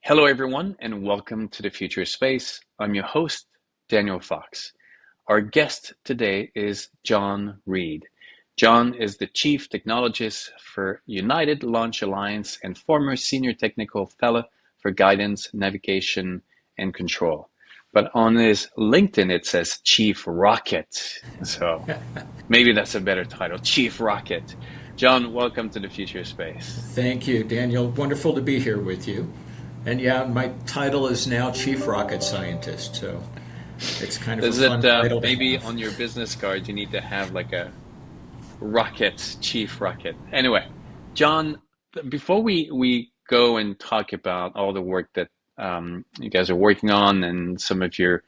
Hello, everyone, and welcome to the Future Space. I'm your host, Daniel Fox. Our guest today is John Reed. John is the Chief Technologist for United Launch Alliance and former Senior Technical Fellow for Guidance, Navigation, and Control. But on his LinkedIn, it says Chief Rocket. So maybe that's a better title, Chief Rocket. John, welcome to the Future Space. Thank you, Daniel. Wonderful to be here with you. And yeah, my title is now Chief Rocket Scientist, so it's kind of a Is it fun title to maybe have. on your business card you need to have like a rocket, chief rocket? Anyway, John, before we go and talk about all the work that you guys are working on and some of your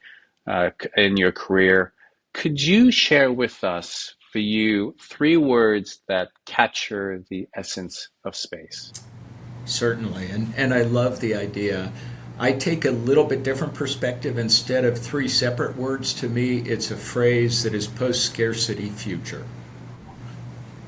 in your career, could you share with us, for you, three words that capture the essence of space? Certainly. And I love the idea. I take a little bit different perspective. Instead of three separate words, to me, it's a phrase that is post scarcity future.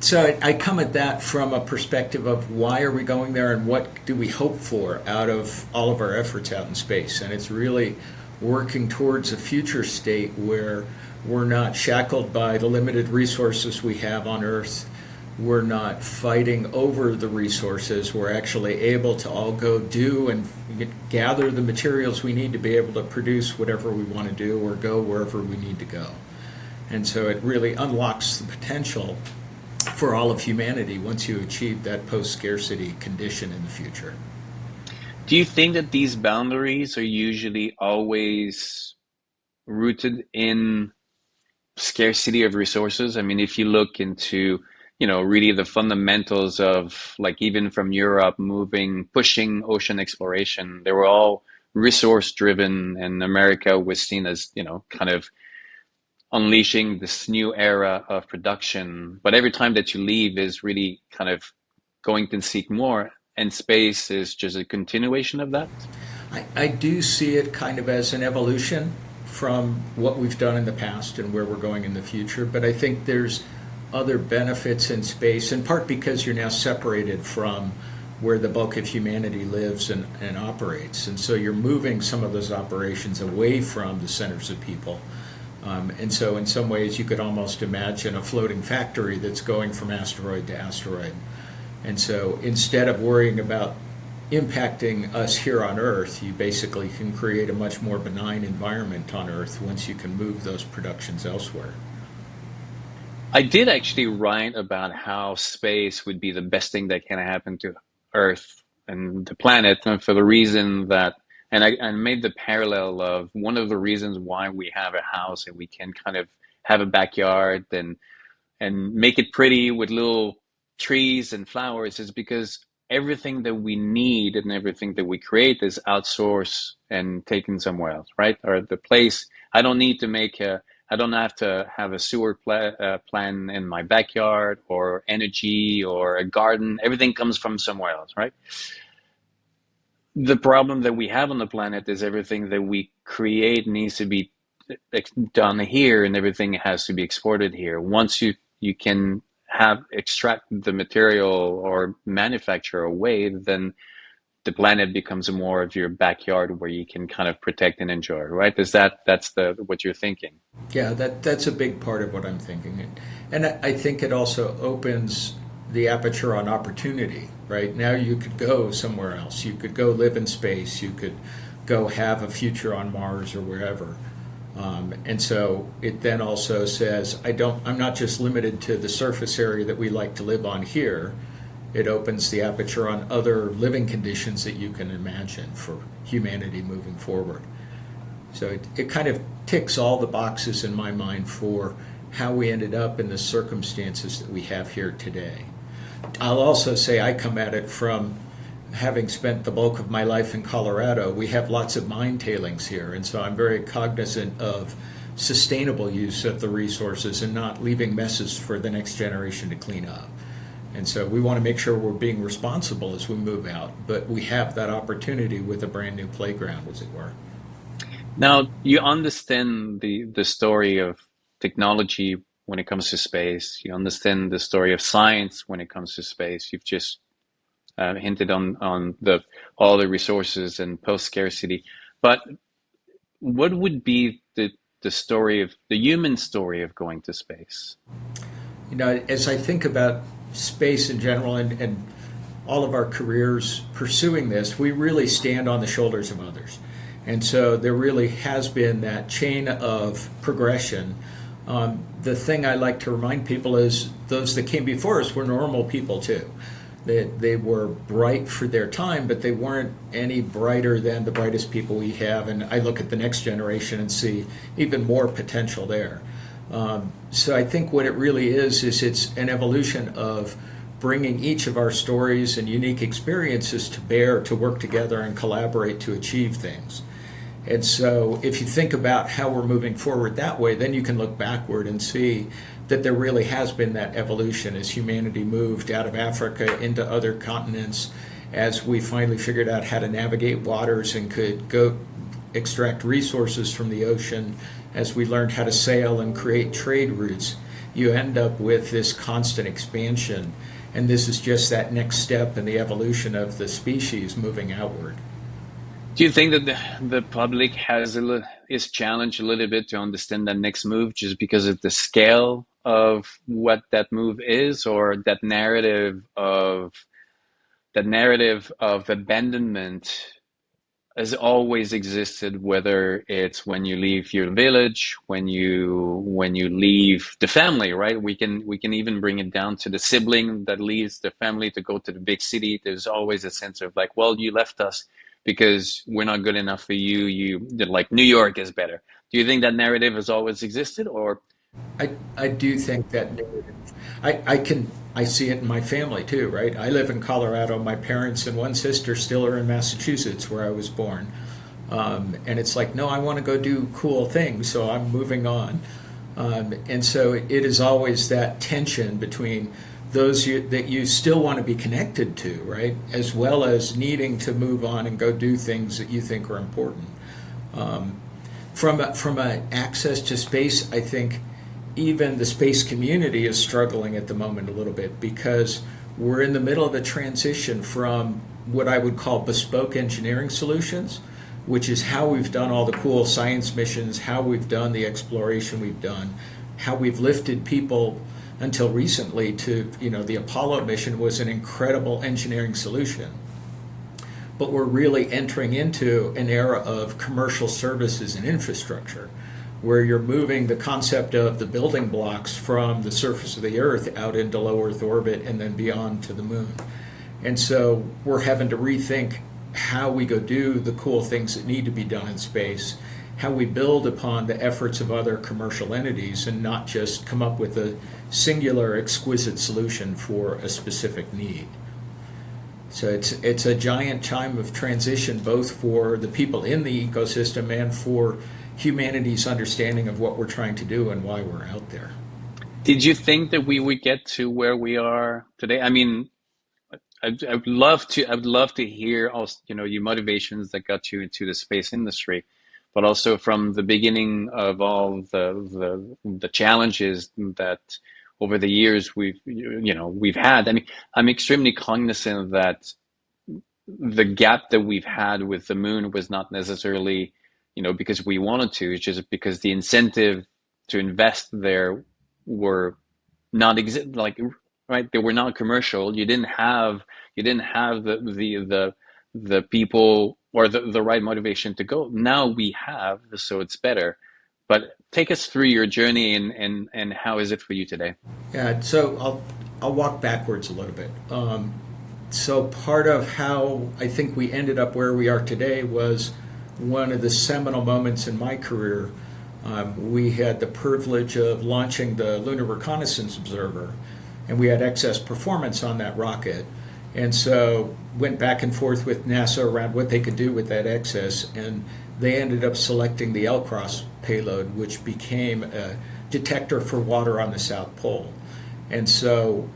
So I come at that from a perspective of why are we going there and what do we hope for out of all of our efforts out in space. And it's really working towards a future state where we're not shackled by the limited resources we have on Earth. We're not fighting over the resources. We're actually able to all go do and gather the materials we need to be able to produce whatever we want to do or go wherever we need to go. And so it really unlocks the potential for all of humanity once you achieve that post-scarcity condition in the future. Do you think that these boundaries are usually always rooted in scarcity of resources? I mean, if you look into, really the fundamentals of like even from Europe pushing ocean exploration, they were all resource driven, and America was seen as, kind of unleashing this new era of production. But every time that you leave is really kind of going to seek more, and space is just a continuation of that. I do see it kind of as an evolution from what we've done in the past and where we're going in the future, but I think there's other benefits in space, in part because you're now separated from where the bulk of humanity lives and operates. And so you're moving some of those operations away from the centers of people. And so, in some ways, you could almost imagine a floating factory that's going from asteroid to asteroid. And so, instead of worrying about impacting us here on Earth, you basically can create a much more benign environment on Earth once you can move those productions elsewhere. I did actually write about how space would be the best thing that can happen to Earth and the planet, and for the reason that, and I made the parallel of one of the reasons why we have a house and we can kind of have a backyard and make it pretty with little trees and flowers is because everything that we need and everything that we create is outsourced and taken somewhere else, right? Or the place, I don't have to have a plan in my backyard or energy or a garden. Everything comes from somewhere else, right? The problem that we have on the planet is everything that we create needs to be done here, and everything has to be exported here. Once you can have extract the material or manufacture away, then the planet becomes more of your backyard where you can kind of protect and enjoy, right? That's the what you're thinking? Yeah, that's a big part of what I'm thinking. And I think it also opens the aperture on opportunity, right? Now you could go somewhere else. You could go live in space. You could go have a future on Mars or wherever. And so it then also says, I'm not just limited to the surface area that we like to live on here. It opens the aperture on other living conditions that you can imagine for humanity moving forward. So it kind of ticks all the boxes in my mind for how we ended up in the circumstances that we have here today. I'll also say I come at it from having spent the bulk of my life in Colorado. We have lots of mine tailings here, and so I'm very cognizant of sustainable use of the resources and not leaving messes for the next generation to clean up. And so we want to make sure we're being responsible as we move out, but we have that opportunity with a brand new playground, as it were. Now, you understand the story of technology when it comes to space. You understand the story of science when it comes to space. You've just hinted on the all the resources and post scarcity. But what would be the story of the human story of going to space? As I think about space in general and all of our careers pursuing this, we really stand on the shoulders of others. And so there really has been that chain of progression. The thing I like to remind people is those that came before us were normal people too. They were bright for their time, but they weren't any brighter than the brightest people we have. And I look at the next generation and see even more potential there. So I think what it really is it's an evolution of bringing each of our stories and unique experiences to bear to work together and collaborate to achieve things. And so if you think about how we're moving forward that way, then you can look backward and see that there really has been that evolution as humanity moved out of Africa into other continents, as we finally figured out how to navigate waters and could go extract resources from the ocean, as we learned how to sail and create trade routes. You end up with this constant expansion, and this is just that next step in the evolution of the species moving outward. Do you think that the public is challenged a little bit to understand that next move just because of the scale of what that move is, or that narrative of abandonment has always existed, whether it's when you leave your village, when you leave the family, right? We can even bring it down to the sibling that leaves the family to go to the big city. There's always a sense of like, well, you left us because we're not good enough for you. You like New York is better. Do you think that narrative has always existed, or I do think that narrative. I see it in my family too, right? I live in Colorado. My parents and one sister still are in Massachusetts, where I was born. And it's like, no, I want to go do cool things, so I'm moving on. And so it is always that tension between that you still want to be connected to, right? As well as needing to move on and go do things that you think are important. From a access to space, I think even the space community is struggling at the moment a little bit, because we're in the middle of a transition from what I would call bespoke engineering solutions, which is how we've done all the cool science missions, how we've done the exploration we've done, how we've lifted people until recently to, the Apollo mission was an incredible engineering solution. But we're really entering into an era of commercial services and infrastructure, where you're moving the concept of the building blocks from the surface of the Earth out into low Earth orbit and then beyond to the moon. And so we're having to rethink how we go do the cool things that need to be done in space, how we build upon the efforts of other commercial entities and not just come up with a singular, exquisite solution for a specific need. So it's a giant time of transition, both for the people in the ecosystem and for humanity's understanding of what we're trying to do and why we're out there. did you think that we would get to where we are today? I mean, I would love to hear also, your motivations that got you into the space industry, but also from the beginning of all the challenges that over the years we've had. I mean, I'm extremely cognizant that the gap that we've had with the moon was not necessarily, because we wanted to. It's just because the incentive to invest there were not exist like right. They were not commercial. You didn't have the people or the right motivation to go. Now we have, so it's better. But take us through your journey, and how is it for you today? Yeah, so I'll walk backwards a little bit. So part of how I think we ended up where we are today was one of the seminal moments in my career. We had the privilege of launching the Lunar Reconnaissance Observer, and we had excess performance on that rocket. And so went back and forth with NASA around what they could do with that excess, and they ended up selecting the L-Cross payload, which became a detector for water on the South Pole. And so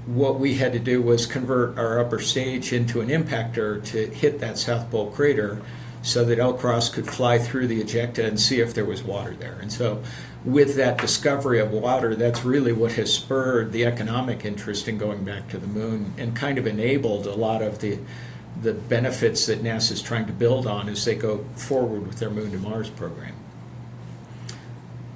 what we had to do was convert our upper stage into an impactor to hit that South Pole crater so that L-Cross could fly through the ejecta and see if there was water there. And so with that discovery of water, that's really what has spurred the economic interest in going back to the moon and kind of enabled a lot of the benefits that NASA is trying to build on as they go forward with their Moon to Mars program.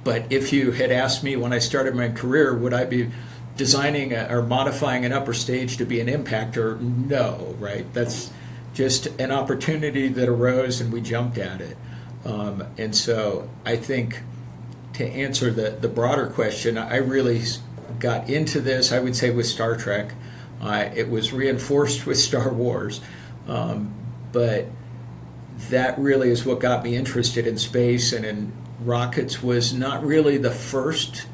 But if you had asked me when I started my career, would I be designing or modifying an upper stage to be an impactor? No, right? That's just an opportunity that arose and we jumped at it. And so I think to answer the broader question, I really got into this, I would say, with Star Trek. It was reinforced with Star Wars. But that really is what got me interested in space and in rockets. Was not really the first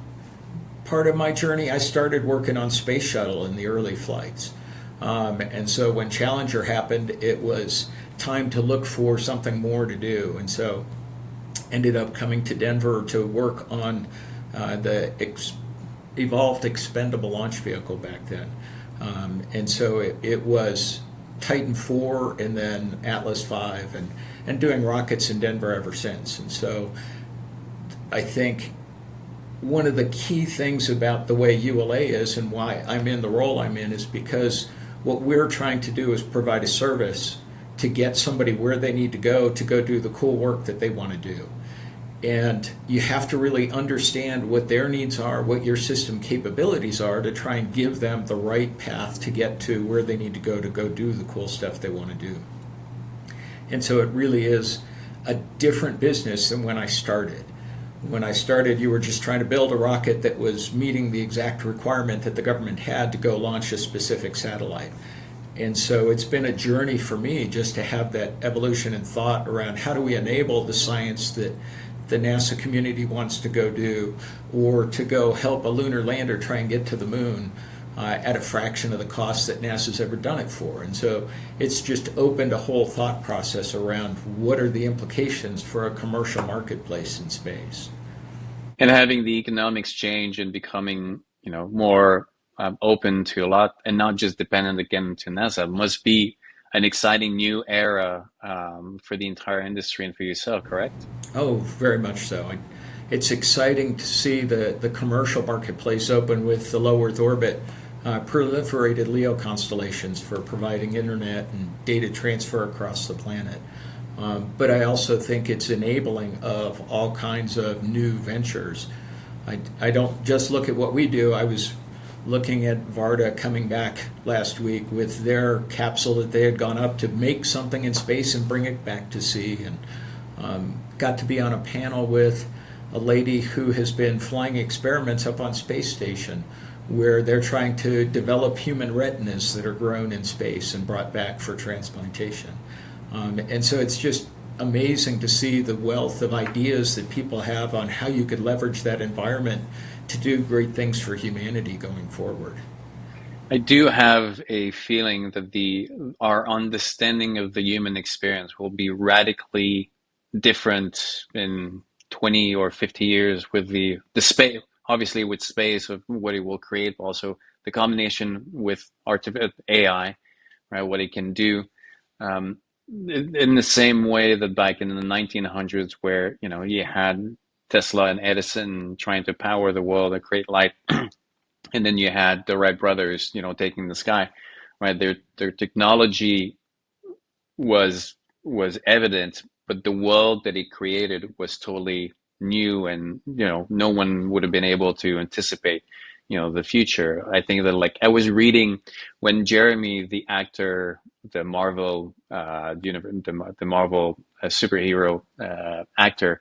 part of my journey. I started working on Space Shuttle in the early flights. And so when Challenger happened, it was time to look for something more to do. And so ended up coming to Denver to work on the evolved expendable launch vehicle back then. And so it was Titan 4 and then Atlas 5 and doing rockets in Denver ever since. And so I think one of the key things about the way ULA is and why I'm in the role I'm in is because what we're trying to do is provide a service to get somebody where they need to go do the cool work that they want to do. And you have to really understand what their needs are, what your system capabilities are to try and give them the right path to get to where they need to go do the cool stuff they want to do. And so it really is a different business than when I started. When I started, you were just trying to build a rocket that was meeting the exact requirement that the government had to go launch a specific satellite. And so it's been a journey for me just to have that evolution in thought around how do we enable the science that the NASA community wants to go do, or to go help a lunar lander try and get to the moon at a fraction of the cost that NASA's ever done it for. And so it's just opened a whole thought process around what are the implications for a commercial marketplace in space. And having the economics change and becoming, more open to a lot and not just dependent again to NASA must be an exciting new era for the entire industry and for yourself, correct? Oh, very much so. It's exciting to see the commercial marketplace open with the low Earth orbit proliferated LEO constellations for providing internet and data transfer across the planet. But I also think it's enabling of all kinds of new ventures. I don't just look at what we do. I was looking at Varda coming back last week with their capsule that they had gone up to make something in space and bring it back to sea, and got to be on a panel with a lady who has been flying experiments up on space station where they're trying to develop human retinas that are grown in space and brought back for transplantation. And so it's just amazing to see the wealth of ideas that people have on how you could leverage that environment to do great things for humanity going forward. I do have a feeling that our understanding of the human experience will be radically different in 20 or 50 years with the space, obviously with space, of what it will create, but also the combination with artificial AI, right? What it can do. In the same way that back in the 1900s, where you had Tesla and Edison trying to power the world and create light, and then you had the Wright brothers, taking the sky, right? Their technology was evident, but the world that it created was totally new, and no one would have been able to anticipate the future. I think that, like, I was reading when Jeremy, the actor, the Marvel the Marvel superhero actor,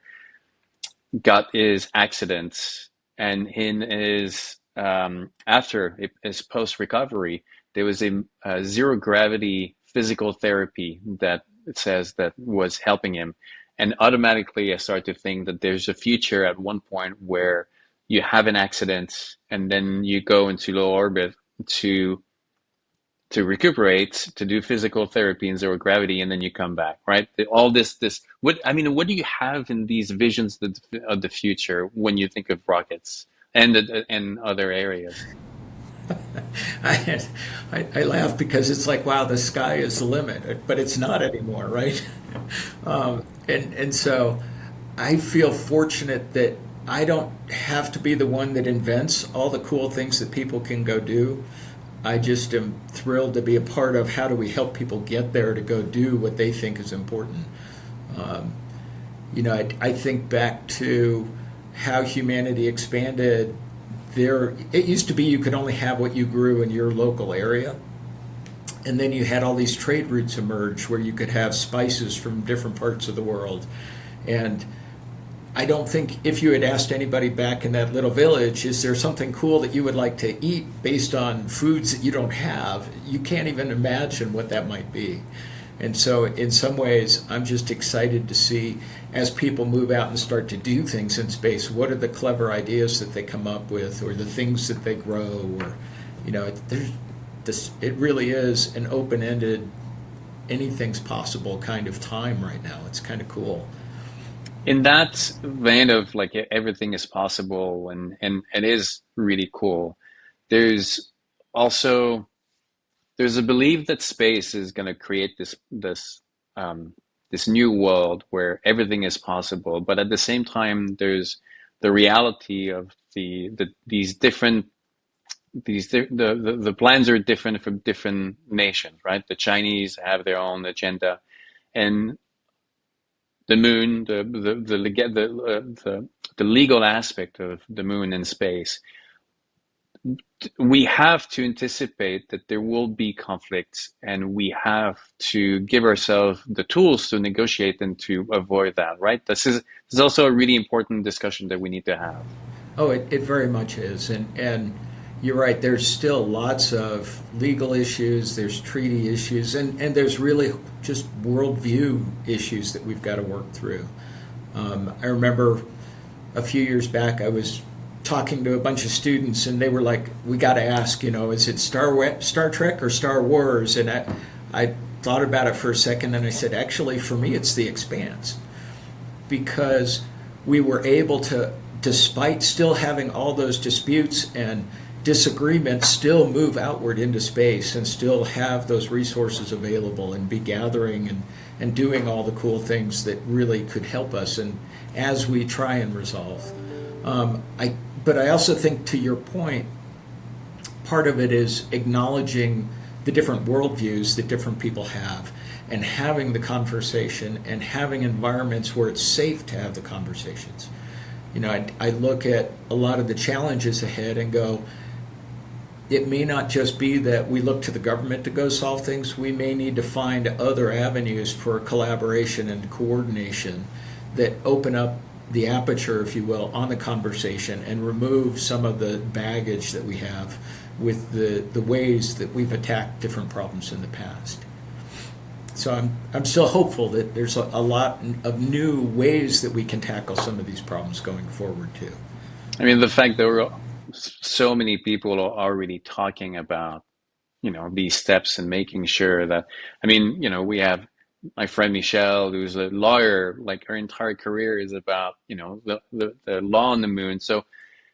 got his accident, and in his after his post recovery, there was a zero gravity physical therapy that it says that was helping him, and automatically I started to think that there's a future at one point where you have an accident and then you go into low orbit to recuperate, to do physical therapy in zero gravity, and then you come back, right? All this, what do you have in these visions of the future when you think of rockets and other areas? I, I laugh because it's like, wow, the sky is the limit, but it's not anymore, right? And so I feel fortunate that I don't have to be the one that invents all the cool things that people can go do. I just am thrilled to be a part of how do we help people get there to go do what they think is important. Um, I think back to how humanity expanded. It used to be you could only have what you grew in your local area, and then you had all these trade routes emerge where you could have spices from different parts of the world. And I don't think if you had asked anybody back in that little village, is there something cool that you would like to eat based on foods that you don't have, you can't even imagine what that might be. And so, in some ways, I'm just excited to see as people move out and start to do things in space, what are the clever ideas that they come up with, or the things that they grow, or, there's this. It really is an open-ended, anything's possible kind of time right now. It's kind of cool. In that vein of like everything is possible and it is really cool, there's also there's a belief that space is going to create um, this new world where everything is possible. But at the same time, there's the reality of these different the plans are different from different nations, right? The Chinese have their own agenda, and the moon, the legal aspect of the moon and space, we have to anticipate that there will be conflicts, and we have to give ourselves the tools to negotiate and to avoid that, right? This is also a really important discussion that we need to have. Oh, it very much is. And you're right, there's still lots of legal issues, there's treaty issues, and there's really just worldview issues that we've got to work through. I remember a few years back, I was talking to a bunch of students, and they were like, "We got to ask, is it Star Trek or Star Wars?" And I thought about it for a second, and I said, "Actually, for me, it's The Expanse," because we were able to, despite still having all those disputes and disagreements, still move outward into space and still have those resources available and be gathering and doing all the cool things that really could help us and as we try and resolve. But I also think, to your point, part of it is acknowledging the different worldviews that different people have and having the conversation and having environments where it's safe to have the conversations. I look at a lot of the challenges ahead and go, it may not just be that we look to the government to go solve things. We may need to find other avenues for collaboration and coordination that open up the aperture, if you will, on the conversation and remove some of the baggage that we have with the ways that we've attacked different problems in the past. So I'm still hopeful that there's a lot of new ways that we can tackle some of these problems going forward too. I mean, the fact that so many people are already talking about, these steps and making sure that, I mean, we have my friend Michelle, who's a lawyer, like her entire career is about, the law on the moon. So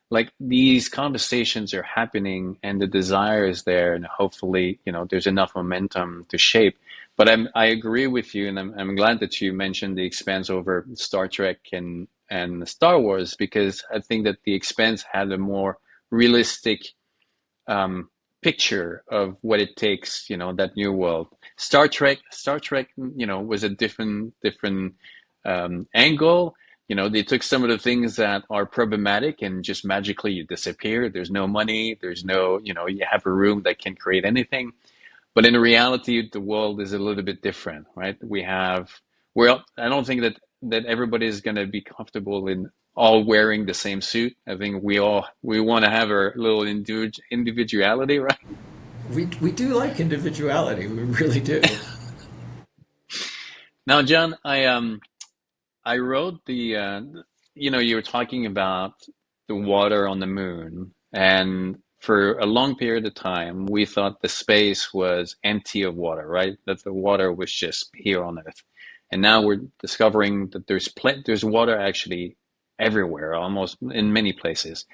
like these conversations are happening and the desire is there, and hopefully, there's enough momentum to shape. But I agree with you, and I'm glad that you mentioned The Expanse over Star Trek and Star Wars, because I think that The Expanse had a more realistic um, picture of what it takes, that new world. Star Trek, was a different angle. They took some of the things that are problematic and just magically you disappear. There's no money. There's no, you have a room that can create anything. But in reality, the world is a little bit different, right? Well, I don't think that everybody is going to be comfortable in all wearing the same suit. I think we want to have our little individuality, right? We do like individuality, we really do. Now, John, I wrote you were talking about the water on the moon, and for a long period of time, we thought the space was empty of water, right? That the water was just here on Earth. And now we're discovering that there's water actually everywhere, almost in many places.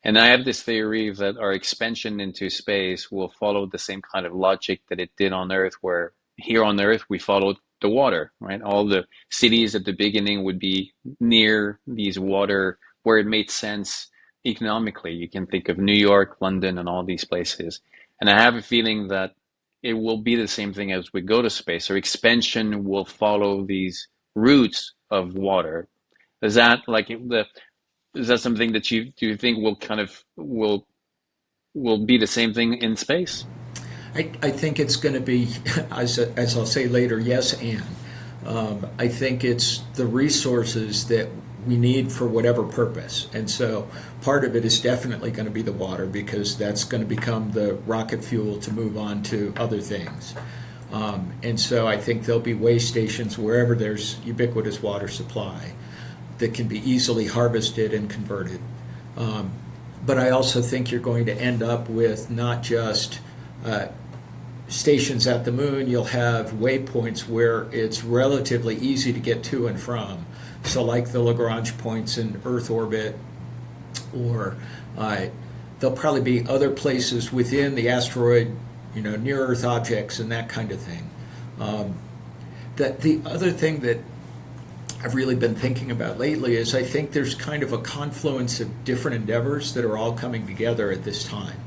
And I have this theory that our expansion into space will follow the same kind of logic that it did on Earth, where here on Earth we followed the water, right? All the cities at the beginning would be near these water where it made sense economically. You can think of New York, London, and all these places. And I have a feeling that it will be the same thing as we go to space. Our expansion will follow these routes of water. Is that like the is that something that you do you think will kind of will be the same thing in space? I think it's going to be, as I'll say later, yes, and. I think it's the resources that we need for whatever purpose. And so part of it is definitely going to be the water because that's going to become the rocket fuel to move on to other things. And so I think there'll be way stations wherever there's ubiquitous water supply that can be easily harvested and converted. But I also think you're going to end up with not just stations at the moon, you'll have waypoints where it's relatively easy to get to and from. So like the Lagrange points in Earth orbit, or there'll probably be other places within the asteroid, near Earth objects and that kind of thing. That the other thing that I've really been thinking about lately is I think there's kind of a confluence of different endeavors that are all coming together at this time.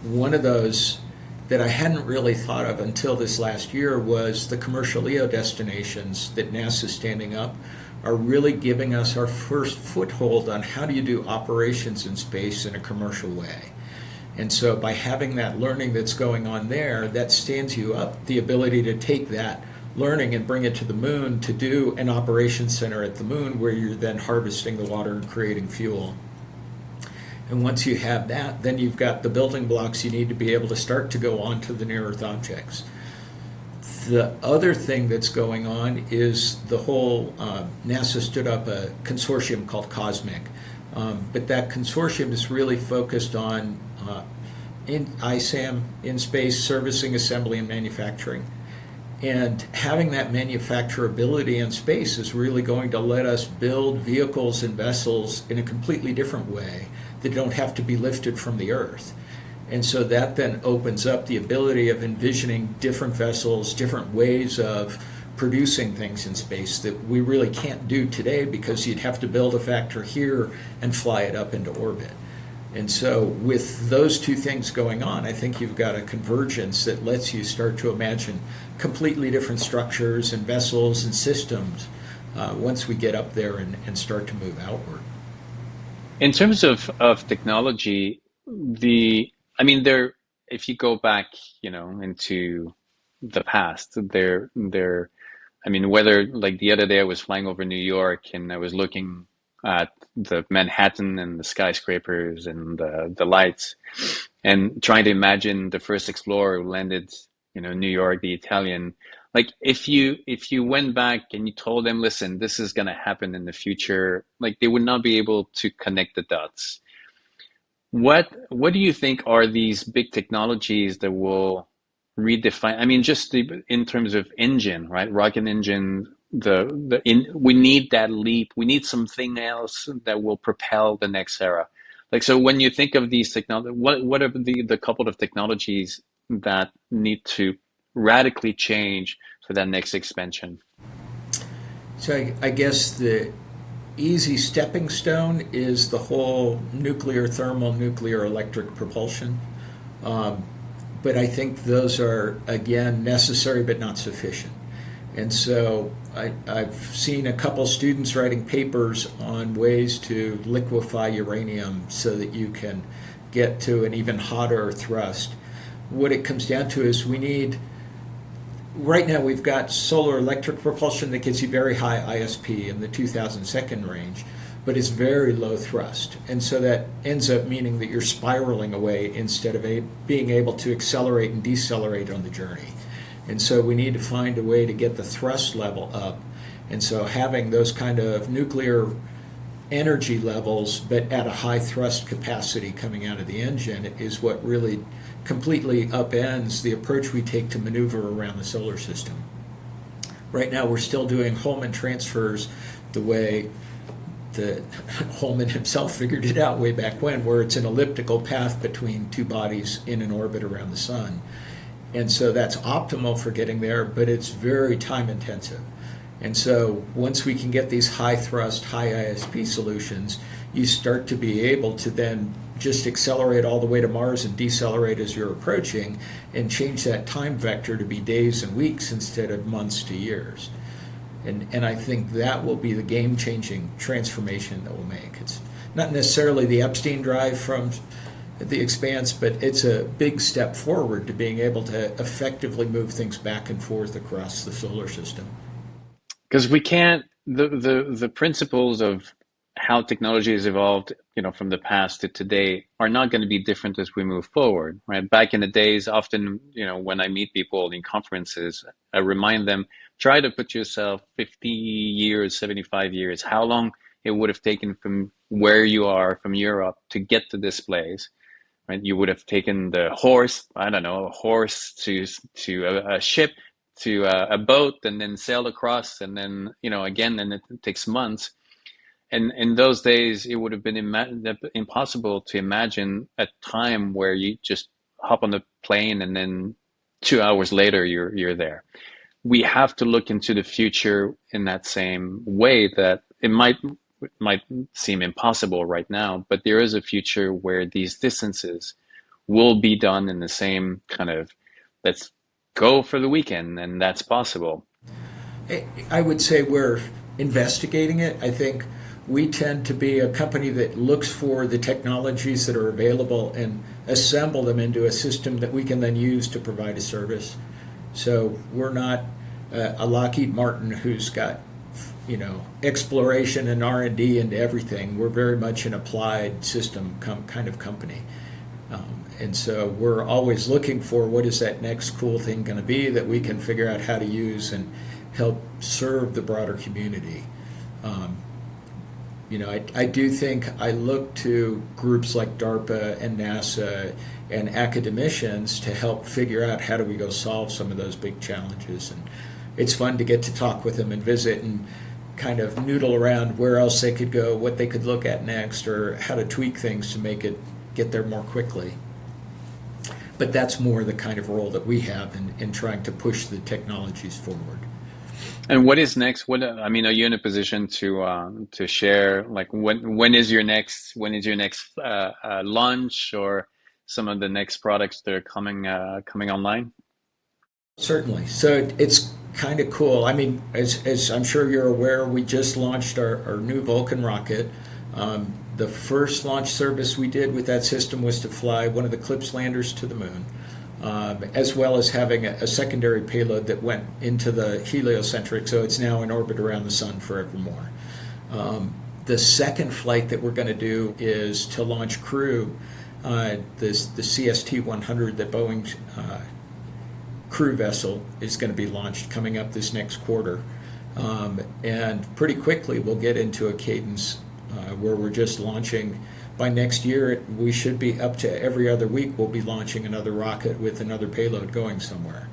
One of those that I hadn't really thought of until this last year was the commercial LEO destinations that NASA's standing up are really giving us our first foothold on how do you do operations in space in a commercial way. And so by having that learning that's going on there, that stands you up the ability to take that learning and bring it to the moon to do an operations center at the moon where you're then harvesting the water and creating fuel. And once you have that, then you've got the building blocks you need to be able to start to go on to the near-Earth objects. The other thing that's going on is the whole, NASA stood up a consortium called COSMIC. But that consortium is really focused on in ISAM, in space, servicing, assembly, and manufacturing. And having that manufacturability in space is really going to let us build vehicles and vessels in a completely different way that don't have to be lifted from the Earth. And so that then opens up the ability of envisioning different vessels, different ways of producing things in space that we really can't do today because you'd have to build a factory here and fly it up into orbit. And so with those two things going on, I think you've got a convergence that lets you start to imagine completely different structures and vessels and systems once we get up there and start to move outward. In terms of technology, there if you go back, into the past, whether like the other day I was flying over New York and I was looking at the Manhattan and the skyscrapers and the lights and trying to imagine the first explorer who landed, New York, the Italian. Like if you went back and you told them, listen, this is going to happen in the future, like they would not be able to connect the dots. What do you think are these big technologies that will redefine? In terms of engine, right? Rocket engine. We need that leap. We need something else that will propel the next era. Like so, when you think of these technology, what are the couple of technologies that need to radically change for that next expansion? So I guess the easy stepping stone is the whole nuclear thermal, nuclear electric propulsion. But I think those are, again, necessary but not sufficient. And so I've seen a couple students writing papers on ways to liquefy uranium so that you can get to an even hotter thrust. What it comes down to is right now we've got solar electric propulsion that gives you very high ISP in the 2,000 second range, but it's very low thrust. And so that ends up meaning that you're spiraling away instead of being able to accelerate and decelerate on the journey. And so we need to find a way to get the thrust level up. And so having those kind of nuclear energy levels, but at a high thrust capacity coming out of the engine is what really completely upends the approach we take to maneuver around the solar system. Right now we're still doing Holman transfers the way the Holman himself figured it out way back when, where it's an elliptical path between two bodies in an orbit around the sun. And so that's optimal for getting there, but it's very time intensive. And so once we can get these high thrust, high ISP solutions, you start to be able to then just accelerate all the way to Mars and decelerate as you're approaching, and change that time vector to be days and weeks instead of months to years. And I think that will be the game-changing transformation that we'll make. It's not necessarily the Epstein drive from the expanse, but it's a big step forward to being able to effectively move things back and forth across the solar system. Because we can't the principles of how technology has evolved, from the past to today are not going to be different as we move forward, right? Back in the days, often, when I meet people in conferences, I remind them, try to put yourself 50 years, 75 years, how long it would have taken from where you are, from Europe, to get to this place, right? You would have taken the horse, I don't know, a horse to a ship, to a boat, and then sailed across, and then, again, and it takes months. And in those days, it would have been impossible to imagine a time where you just hop on the plane and then 2 hours later you're there. We have to look into the future in that same way, that it might seem impossible right now, but there is a future where these distances will be done in the same kind of, let's go for the weekend, and that's possible. I would say we're investigating it. I think we tend to be a company that looks for the technologies that are available and assemble them into a system that we can then use to provide a service. So we're not a Lockheed Martin who's got, exploration and R&D into everything. We're very much an applied system kind of company. And so we're always looking for what is that next cool thing going to be that we can figure out how to use and help serve the broader community. I do think I look to groups like DARPA and NASA and academicians to help figure out how do we go solve some of those big challenges. And it's fun to get to talk with them and visit and kind of noodle around where else they could go, what they could look at next, or how to tweak things to make it get there more quickly. But that's more the kind of role that we have in trying to push the technologies forward. And what is next? Are you in a position to share, like, when is your next launch, or some of the next products that are coming online? Certainly. So it's kind of cool. As I'm sure you're aware, we just launched our new Vulcan rocket. The first launch service we did with that system was to fly one of the CLIPS landers to the moon, as well as having a secondary payload that went into the heliocentric, so it's now in orbit around the sun forevermore. The second flight that we're going to do is to launch Crew, the CST-100, that Boeing's crew vessel is going to be launched coming up this next quarter. And pretty quickly we'll get into a cadence where we're just launching. By next year, we should be up to every other week we'll be launching another rocket with another payload going somewhere.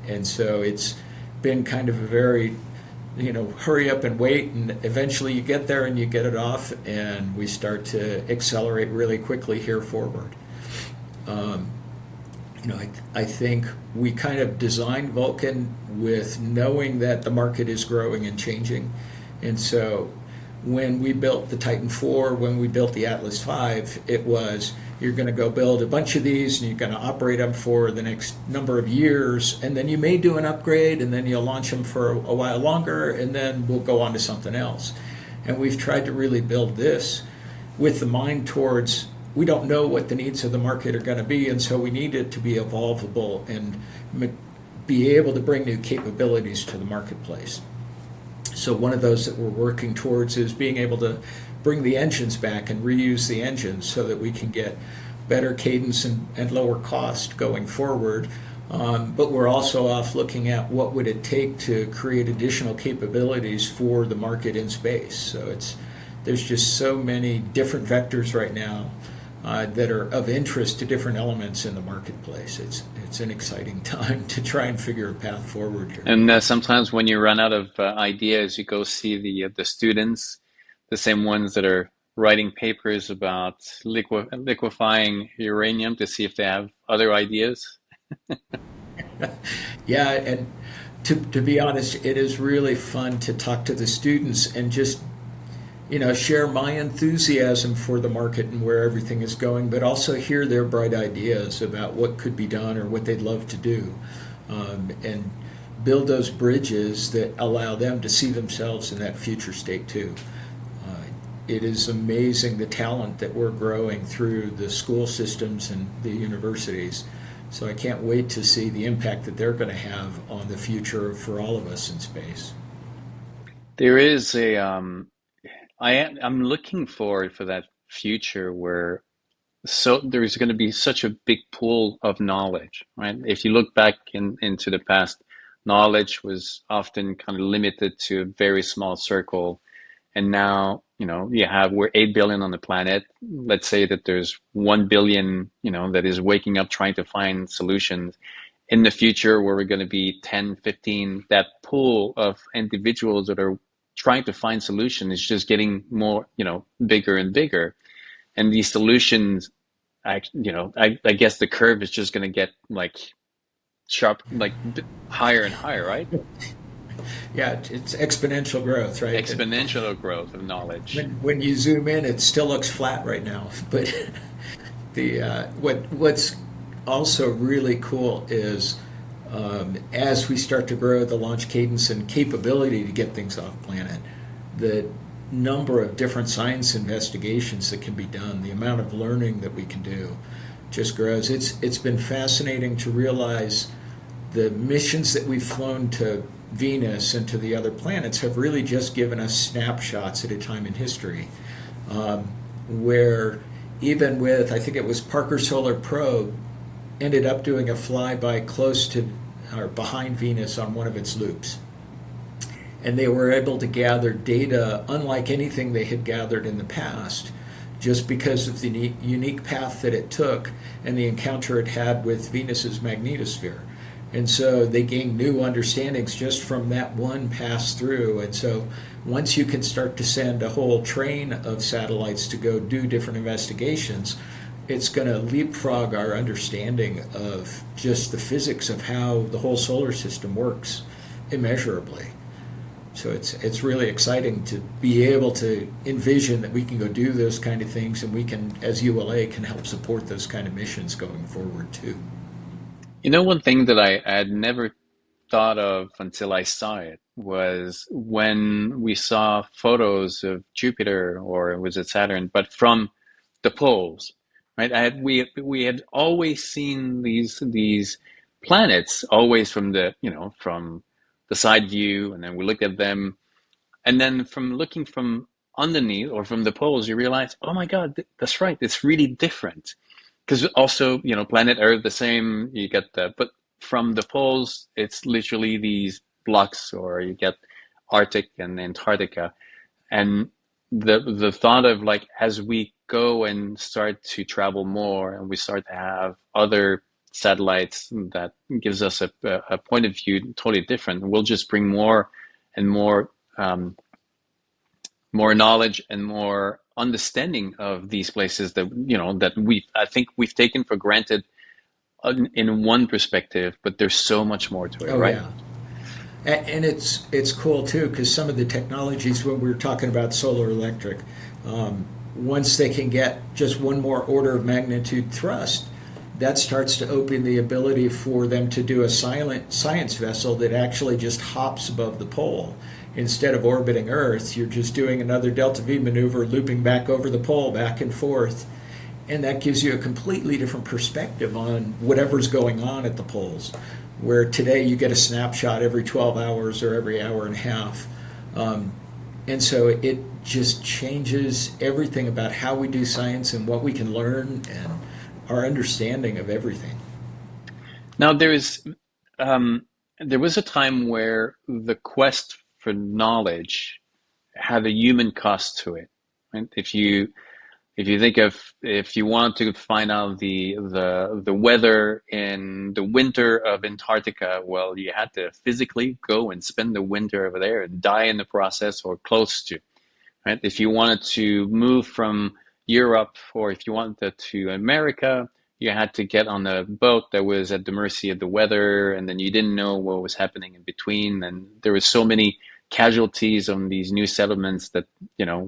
And so it's been kind of a very, hurry up and wait, and eventually you get there and you get it off, and we start to accelerate really quickly here forward. I think we kind of designed Vulcan with knowing that the market is growing and changing. And so when we built the Titan IV, when we built the Atlas V, it was, you're going to go build a bunch of these and you're going to operate them for the next number of years, and then you may do an upgrade, and then you'll launch them for a while longer, and then we'll go on to something else. And we've tried to really build this with the mind towards, we don't know what the needs of the market are going to be, and so we need it to be evolvable and be able to bring new capabilities to the marketplace. So one of those that we're working towards is being able to bring the engines back and reuse the engines so that we can get better cadence and lower cost going forward. But we're also off looking at what would it take to create additional capabilities for the market in space. So there's just so many different vectors right now that are of interest to different elements in the marketplace. It's an exciting time to try and figure a path forward here. And sometimes when you run out of ideas, you go see the students the same ones that are writing papers about liquefying uranium to see if they have other ideas. Yeah, and to be honest, it is really fun to talk to the students and just share my enthusiasm for the market and where everything is going, but also hear their bright ideas about what could be done or what they'd love to do, and build those bridges that allow them to see themselves in that future state too. It is amazing the talent that we're growing through the school systems and the universities. So I can't wait to see the impact that they're going to have on the future for all of us in space. There is a I'm looking forward for that future where there's going to be such a big pool of knowledge, right? If you look back into the past, knowledge was often kind of limited to a very small circle. And now, we're 8 billion on the planet. Let's say that there's 1 billion, that is waking up trying to find solutions. In the future, where we're going to be 10, 15, that pool of individuals that are trying to find solutions is just getting more, bigger and bigger. And these solutions, I guess the curve is just going to get like sharp, like higher and higher, right? Yeah, it's exponential growth, right? And Exponential growth of knowledge. when you zoom in, it still looks flat right now. But the what's also really cool is, as we start to grow the launch cadence and capability to get things off planet, the number of different science investigations that can be done, the amount of learning that we can do, just grows. It's been fascinating to realize the missions that we've flown to Venus and to the other planets have really just given us snapshots at a time in history, where even with, I think it was Parker Solar Probe, ended up doing a flyby close to or behind Venus on one of its loops. And they were able to gather data unlike anything they had gathered in the past, just because of the unique path that it took and the encounter it had with Venus's magnetosphere. And so they gained new understandings just from that one pass through. And so once you can start to send a whole train of satellites to go do different investigations, it's going to leapfrog our understanding of just the physics of how the whole solar system works immeasurably. So it's really exciting to be able to envision that we can go do those kind of things, and we can, as ULA, can help support those kind of missions going forward too. One thing that I had never thought of until I saw it was when we saw photos of Jupiter, or was it Saturn, but from the poles, right? We had always seen these planets always from the side view, and then we looked at them, and then from looking from underneath or from the poles, you realize, oh my God, that's right, it's really different. Because also, planet Earth, the same, you get that. But from the poles, it's literally these blocks, or you get Arctic and Antarctica. And the thought of, like, as we go and start to travel more and we start to have other satellites that gives us a point of view totally different, we'll just bring more and um, more knowledge and more understanding of these places that that I think we've taken for granted in one perspective, but there's so much more to it, Oh right? yeah, and it's cool too because some of the technologies when we were talking about solar electric, once they can get just one more order of magnitude thrust, that starts to open the ability for them to do a silent science vessel that actually just hops above the pole. Instead of orbiting Earth, you're just doing another delta V maneuver, looping back over the pole, back and forth. And that gives you a completely different perspective on whatever's going on at the poles. Where today you get a snapshot every 12 hours or every hour and a half. And so it just changes everything about how we do science and what we can learn and our understanding of everything. Now um, there was a time where the quest for knowledge had a human cost to it, right? If you think of, if you want to find out the weather in the winter of Antarctica, well, you had to physically go and spend the winter over there and die in the process or close to, right? If you wanted to move from Europe or if you wanted to America, you had to get on a boat that was at the mercy of the weather, and then you didn't know what was happening in between. And there was so many casualties on these new settlements that,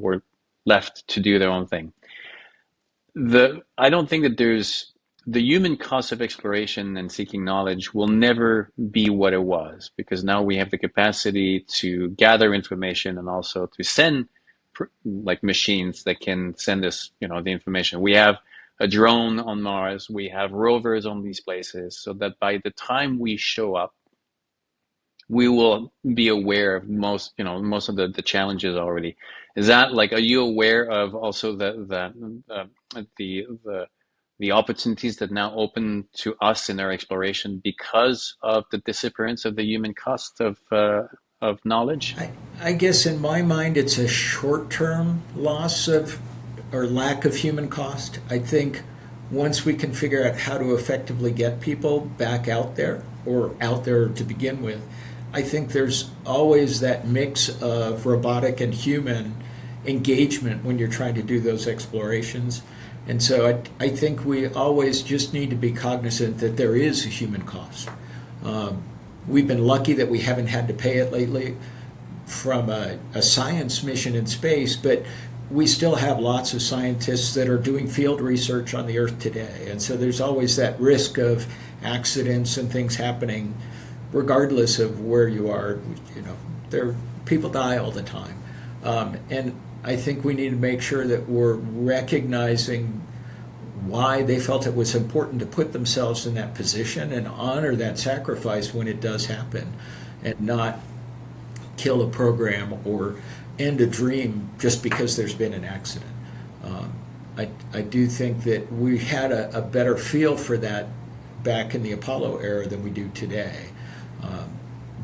were left to do their own thing. I don't think that there's the human cost of exploration and seeking knowledge will never be what it was, because now we have the capacity to gather information and also to send like machines that can send us, the information. We have a drone on Mars, we have rovers on these places, so that by the time we show up, we will be aware of most of the challenges already. Is that like, are you aware of also the opportunities that now open to us in our exploration because of the disappearance of the human cost of knowledge? I guess in my mind, it's a short term loss of or lack of human cost. I think once we can figure out how to effectively get people back out there or out there to begin with, I think there's always that mix of robotic and human engagement when you're trying to do those explorations. And so I think we always just need to be cognizant that there is a human cost. Um, we've been lucky that we haven't had to pay it lately from a science mission in space, but we still have lots of scientists that are doing field research on the Earth today. And so there's always that risk of accidents and things happening regardless of where you are. There people die all the time. And I think we need to make sure that we're recognizing why they felt it was important to put themselves in that position and honor that sacrifice when it does happen, and not kill a program or end a dream just because there's been an accident. Um, I do think that we had a better feel for that back in the Apollo era than we do today.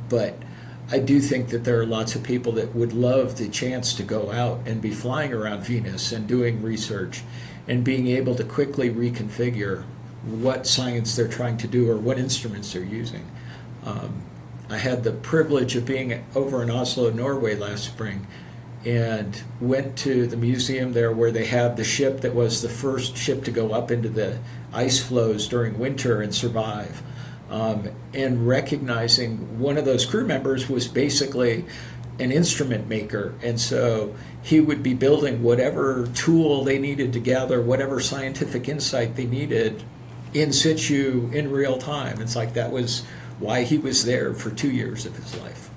But I do think that there are lots of people that would love the chance to go out and be flying around Venus and doing research and being able to quickly reconfigure what science they're trying to do or what instruments they're using. I had the privilege of being over in Oslo, Norway last spring, and went to the museum there where they have the ship that was the first ship to go up into the ice floes during winter and survive. And recognizing one of those crew members was basically an instrument maker. And so he would be building whatever tool they needed to gather, whatever scientific insight they needed in situ in real time. It's like that was why he was there for 2 years of his life.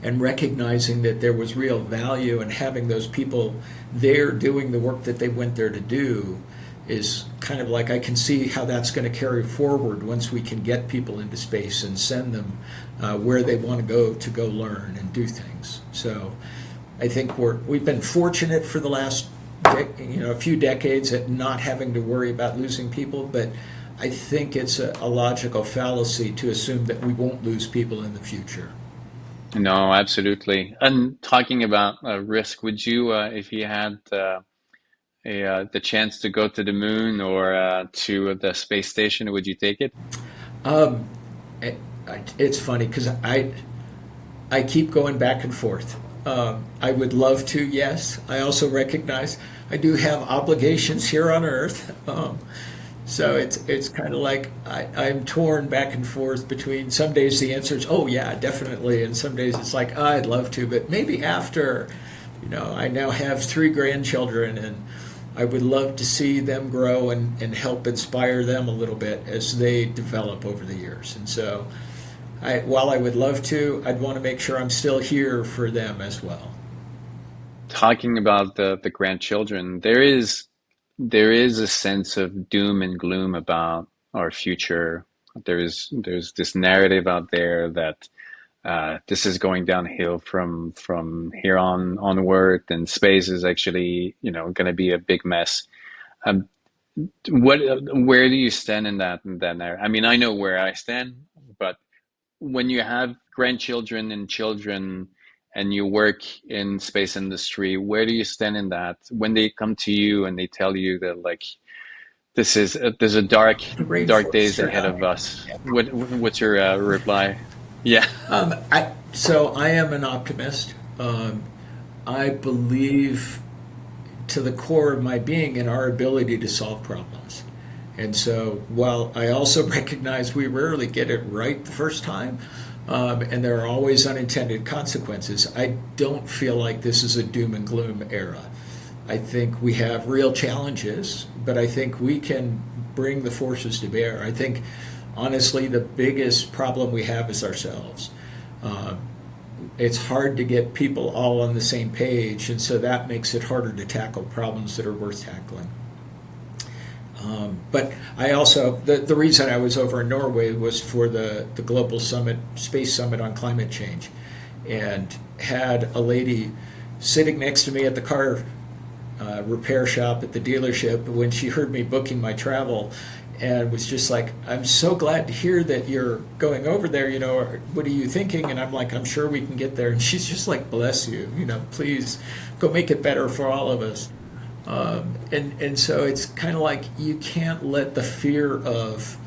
And recognizing that there was real value in having those people there doing the work that they went there to do is kind of like, I can see how that's going to carry forward once we can get people into space and send them where they want to go learn and do things. So I think we've been fortunate for the last a few decades at not having to worry about losing people, but I think it's a logical fallacy to assume that we won't lose people in the future. No, absolutely. And talking about risk, would you, if you had the chance to go to the moon or to the space station, would you take it? Um, it's funny because I keep going back and forth. I would love to, yes. I also recognize I do have obligations here on Earth. So it's kind of like I'm torn back and forth between some days the answer is, oh yeah, definitely, and some days it's like, I'd love to, but maybe after, I now have 3 grandchildren and I would love to see them grow and help inspire them a little bit as they develop over the years. And so while I would love to, I'd want to make sure I'm still here for them as well. Talking about the grandchildren, there is a sense of doom and gloom about our future. There's this narrative out there that this is going downhill from here on onward, and space is actually going to be a big mess. Um, what where do you stand in that narrative? I mean, I know where I stand, but when you have grandchildren and children and you work in space industry, where do you stand in that? When they come to you and they tell you that like there's a The dark rainforests days are ahead of dying. us, what's your reply? Yeah. So I am an optimist. I believe to the core of my being in our ability to solve problems. And so, while I also recognize we rarely get it right the first time, and there are always unintended consequences, I don't feel like this is a doom and gloom era. I think we have real challenges, but I think we can bring the forces to bear. I think, honestly, the biggest problem we have is ourselves. Uh, it's hard to get people all on the same page, and so that makes it harder to tackle problems that are worth tackling. But I also, the reason I was over in Norway was for the Global Summit, Space Summit on Climate Change, and had a lady sitting next to me at the car repair shop at the dealership when she heard me booking my travel, and was just like, I'm so glad to hear that you're going over there, what are you thinking? And I'm like, I'm sure we can get there. And she's just like, bless you, please go make it better for all of us. And so it's kind of like you can't let the fear of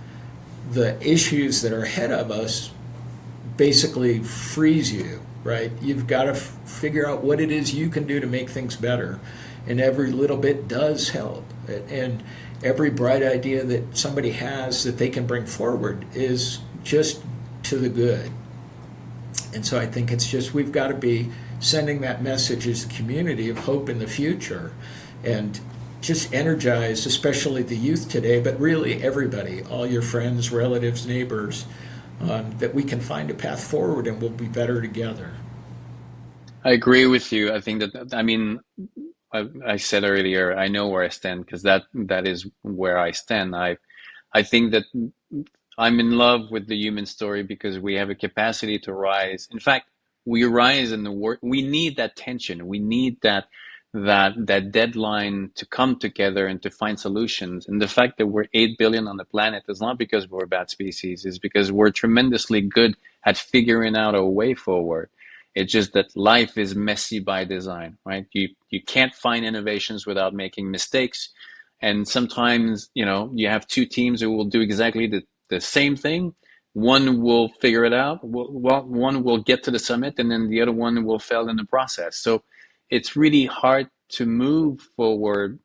the issues that are ahead of us basically freeze you, right? You've got to figure out what it is you can do to make things better. And every little bit does help. And every bright idea that somebody has that they can bring forward is just to the good. And so I think it's just we've got to be sending that message as a community of hope in the future and just energize, especially the youth today, but really everybody, all your friends, relatives, neighbors, that we can find a path forward and we'll be better together. I agree with you. I think that, I mean, I said earlier, I know where I stand because that is where I stand. I think that I'm in love with the human story because we have a capacity to rise. In fact, we rise in the work. We need that tension. We need that deadline to come together and to find solutions. And the fact that we're 8 billion on the planet is not because we're a bad species, it's because we're tremendously good at figuring out a way forward. It's just that life is messy by design, right? You can't find innovations without making mistakes. And sometimes, you have two teams who will do exactly the same thing. One will figure it out. One will get to the summit, and then the other one will fail in the process. So it's really hard to move forward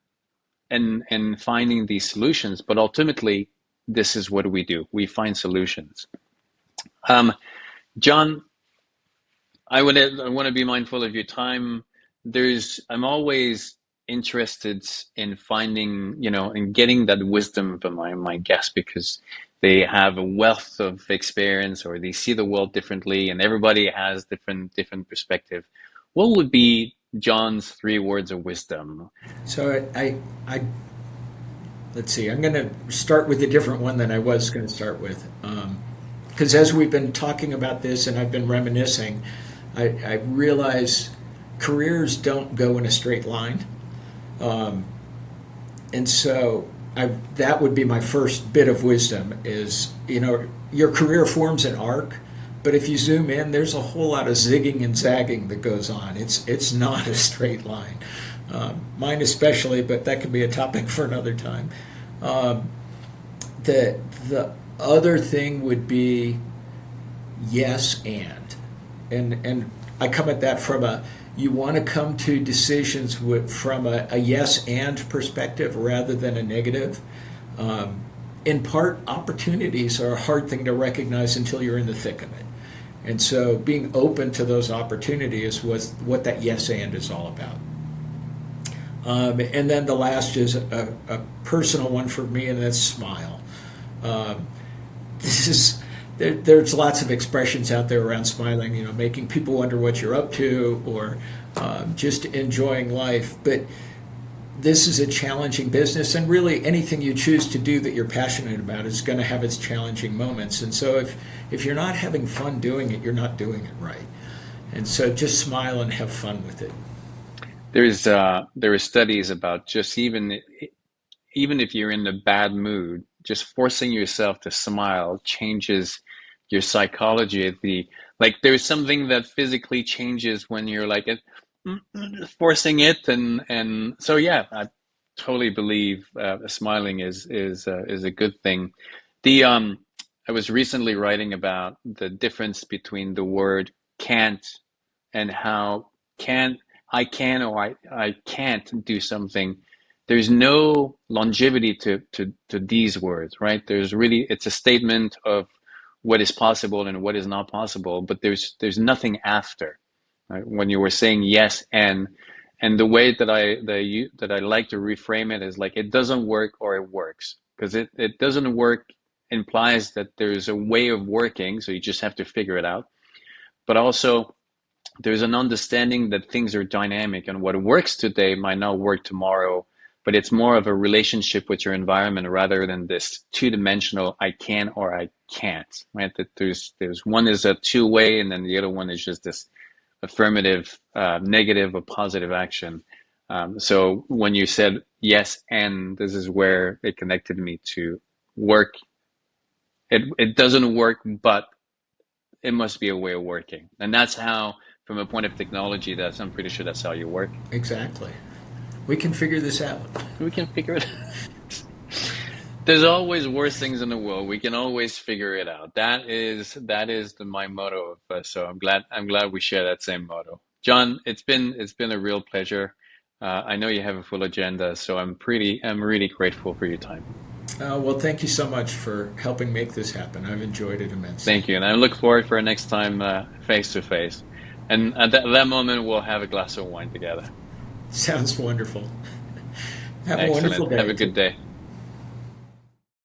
and finding these solutions. But ultimately, this is what we do. We find solutions. Um, John, I want to be mindful of your time. I'm always interested in finding, in getting that wisdom from my guests because they have a wealth of experience or they see the world differently and everybody has different perspective. What would be John's three words of wisdom? So I let's see. I'm going to start with a different one than I was going to start with, because as we've been talking about this and I've been reminiscing, I realize careers don't go in a straight line, um, and so that would be my first bit of wisdom is your career forms an arc, but if you zoom in, there's a whole lot of zigging and zagging that goes on. It's not a straight line. Mine especially, but that could be a topic for another time. Um, the other thing would be yes and I come at that from you want to come to decisions from a yes and perspective rather than a negative. Um, in part, opportunities are a hard thing to recognize until you're in the thick of it. And so being open to those opportunities was what that yes and is all about. And then the last is a personal one for me, and that's smile. Um, this is there's lots of expressions out there around smiling, making people wonder what you're up to, or just enjoying life. But this is a challenging business, and really anything you choose to do that you're passionate about is going to have its challenging moments. And so if you're not having fun doing it, you're not doing it right. And so just smile and have fun with it. There are studies about just even if you're in a bad mood, just forcing yourself to smile changes your psychology. Like there's something that physically changes when you're like forcing it, and so yeah, I totally believe smiling is a good thing. The I was recently writing about the difference between the word can't and how I can or I can't do something, there's no longevity to these words, right? There's really, it's a statement of what is possible and what is not possible, but there's nothing after, right? When you were saying yes and the way that I like to reframe it is like it doesn't work or it works, because it doesn't work implies that there's a way of working, so you just have to figure it out. But also there's an understanding that things are dynamic and what works today might not work tomorrow, but it's more of a relationship with your environment rather than this two-dimensional I can or I can't, right? That there's one is a two-way and then the other one is just this affirmative, negative or positive action. So when you said yes, and this is where it connected me to work. It doesn't work, but it must be a way of working. And that's how, from a point of technology, that's I'm pretty sure that's how you work. Exactly. We can figure this out. We can figure it out. There's always worse things in the world. We can always figure it out. That is my motto. So I'm glad we share that same motto. John, it's been a real pleasure. I know you have a full agenda, so I'm really grateful for your time. Well, thank you so much for helping make this happen. I've enjoyed it immensely. Thank you, and I look forward for our next time face to face. And at that moment, we'll have a glass of wine together. Sounds wonderful. Have a wonderful Excellent. Have day. a good day.